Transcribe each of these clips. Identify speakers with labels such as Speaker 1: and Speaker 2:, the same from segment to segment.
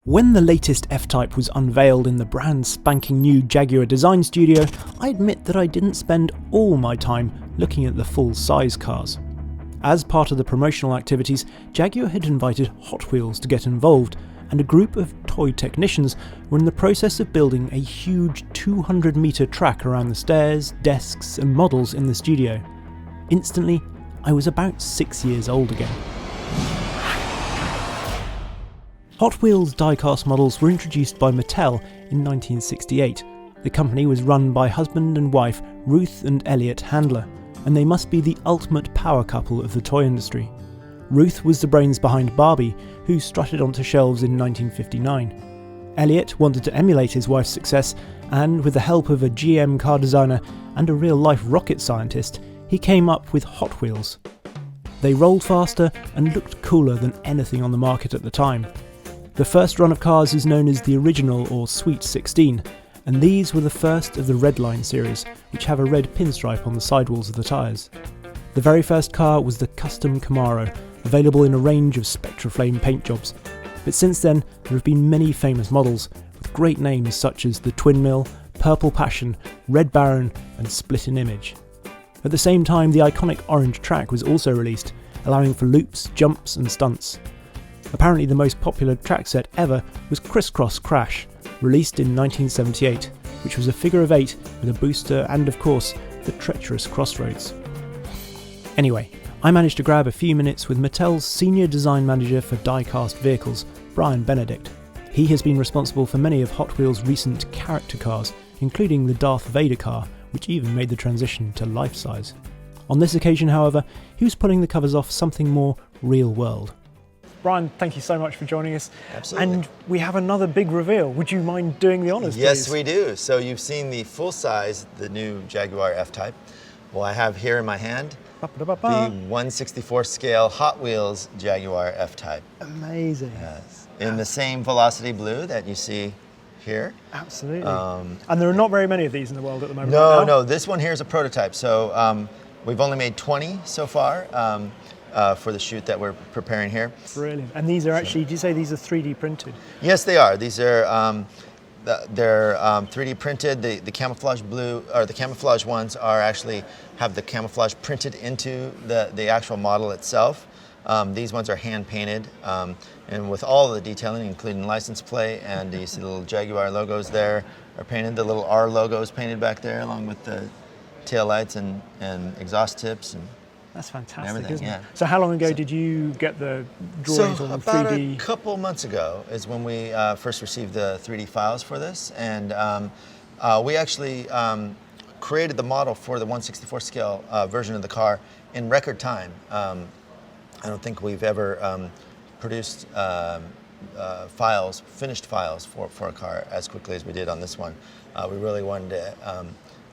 Speaker 1: When the latest F-Type was unveiled in the brand spanking new Jaguar design studio, I admit that I didn't spend all my time looking at the full-size cars. As part of the promotional activities, Jaguar had invited Hot Wheels to get involved, and a group of toy technicians were in the process of building a huge 200-metre track around the stairs, desks and models in the studio. Instantly, I was about 6 years old again. Hot Wheels die-cast models were introduced by Mattel in 1968. The company was run by husband and wife Ruth and Elliot Handler, and they must be the ultimate power couple of the toy industry. Ruth was the brains behind Barbie, who strutted onto shelves in 1959. Elliot wanted to emulate his wife's success, and with the help of a GM car designer and a real-life rocket scientist, he came up with Hot Wheels. They rolled faster and looked cooler than anything on the market at the time. The first run of cars is known as the original or Sweet 16, and these were the first of the Redline series, which have a red pinstripe on the sidewalls of the tyres. The very first car was the custom Camaro, available in a range of Spectraflame paint jobs, but since then there have been many famous models, with great names such as the Twin Mill, Purple Passion, Red Baron and Split in Image. At the same time, the iconic orange track was also released, allowing for loops, jumps and stunts. Apparently the most popular track set ever was Crisscross Crash, released in 1978, which was a figure of 8 with a booster and, of course, the treacherous crossroads. Anyway, I managed to grab a few minutes with Mattel's Senior Design Manager for Die-Cast Vehicles, Brian Benedict. He has been responsible for many of Hot Wheels' recent character cars, including the Darth Vader car, which even made the transition to life-size. On this occasion, however, he was pulling the covers off something more real-world. Brian, thank you so much for joining us.
Speaker 2: Absolutely.
Speaker 1: And we have another big reveal. Would you mind doing the honours,
Speaker 2: Yes,
Speaker 1: please?
Speaker 2: we do. So you've seen the full size, the new Jaguar F-Type. Well, I have here in my hand the 1/64 scale Hot Wheels Jaguar F-Type.
Speaker 1: Amazing.
Speaker 2: Yes. In the same velocity blue that you see here.
Speaker 1: Absolutely. And there are not very many of these in the world at the moment.
Speaker 2: No, this one here is a prototype. So we've only made 20 so far. For the shoot that we're preparing here.
Speaker 1: Brilliant. And these are actually, do you say these are 3D printed?
Speaker 2: Yes, they are. These are, they're 3D printed. The camouflage blue, or the camouflage ones have the camouflage printed into the actual model itself. These ones are hand painted, and with all of the detailing, including license plate, and you see the little Jaguar logos there are painted. The little R logo is painted back there, along with the tail lights and exhaust tips.
Speaker 1: That's fantastic, isn't it?
Speaker 2: Yeah.
Speaker 1: So how long ago did you get the drawings on 3D?
Speaker 2: About a couple months ago is when we first received the 3D files for this, and we actually created the model for the 1/64 scale version of the car in record time. I don't think we've ever produced finished files for a car as quickly as we did on this one. We really wanted to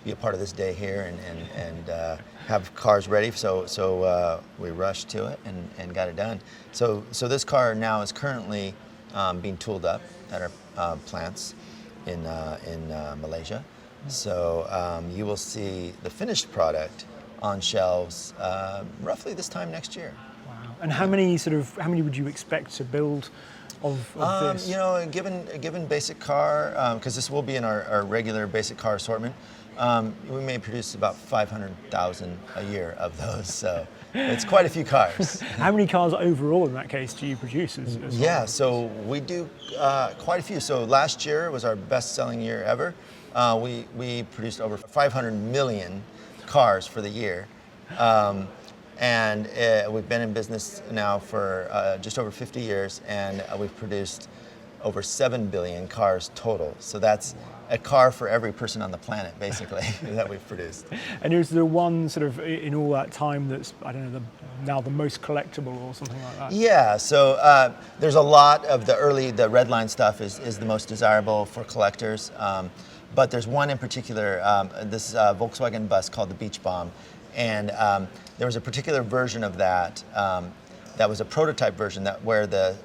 Speaker 2: be a part of this day here and have cars ready, so we rushed to it and got it done. So this car now is currently being tooled up at our plants in Malaysia. So you will see the finished product on shelves roughly this time next year.
Speaker 1: Wow! And how many would you expect to build of this?
Speaker 2: You know, a given basic car, because this will be in our regular basic car assortment. We may produce about 500,000 a year of those, so it's quite a few cars.
Speaker 1: How many cars overall in that case do you produce?
Speaker 2: Yeah, so we do quite a few. So last year was our best-selling year ever. We produced over 500 million cars for the year. And we've been in business now for just over 50 years, and we've produced over 7 billion cars total. So that's a car for every person on the planet, basically, that we've produced.
Speaker 1: And is there one sort of in all that time that's, I don't know, now the most collectible or something like that?
Speaker 2: Yeah, so there's a lot of the Redline stuff is the most desirable for collectors. But there's one in particular, this Volkswagen bus called the Beach Bomb. And there was a particular version of that that was a prototype version where the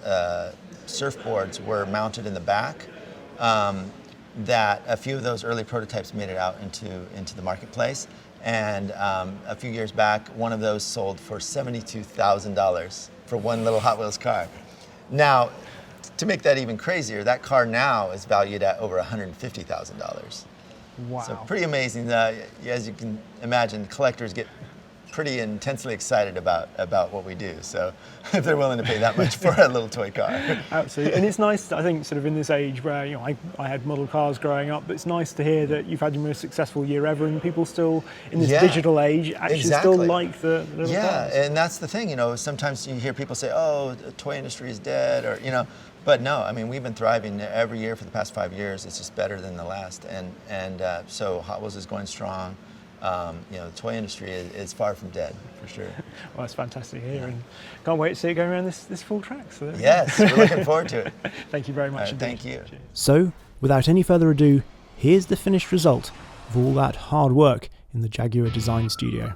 Speaker 2: surfboards were mounted in the back. That a few of those early prototypes made it out into the marketplace, and a few years back, one of those sold for $72,000 for one little Hot Wheels car. Now, to make that even crazier, that car now is valued at over $150,000.
Speaker 1: Wow.
Speaker 2: So pretty amazing. As you can imagine, collectors get pretty intensely excited about what we do. So if they're willing to pay that much for a little toy car.
Speaker 1: Absolutely. And it's nice, I think, sort of in this age where, you know, I had model cars growing up, but it's nice to hear that you've had your most successful year ever and people still, in this digital age, actually still like the little cars.
Speaker 2: And that's the thing, you know, sometimes you hear people say, oh, the toy industry is dead, or, you know, but no, I mean, we've been thriving every year for the past 5 years. It's just better than the last. And so Hot Wheels is going strong. You know, the toy industry is far from dead, for sure.
Speaker 1: Well, it's fantastic here, and can't wait to see it going around this full track. So
Speaker 2: yes, we're looking forward to it.
Speaker 1: Thank you very much.
Speaker 2: Thank you.
Speaker 1: So, without any further ado, here's the finished result of all that hard work in the Jaguar design studio.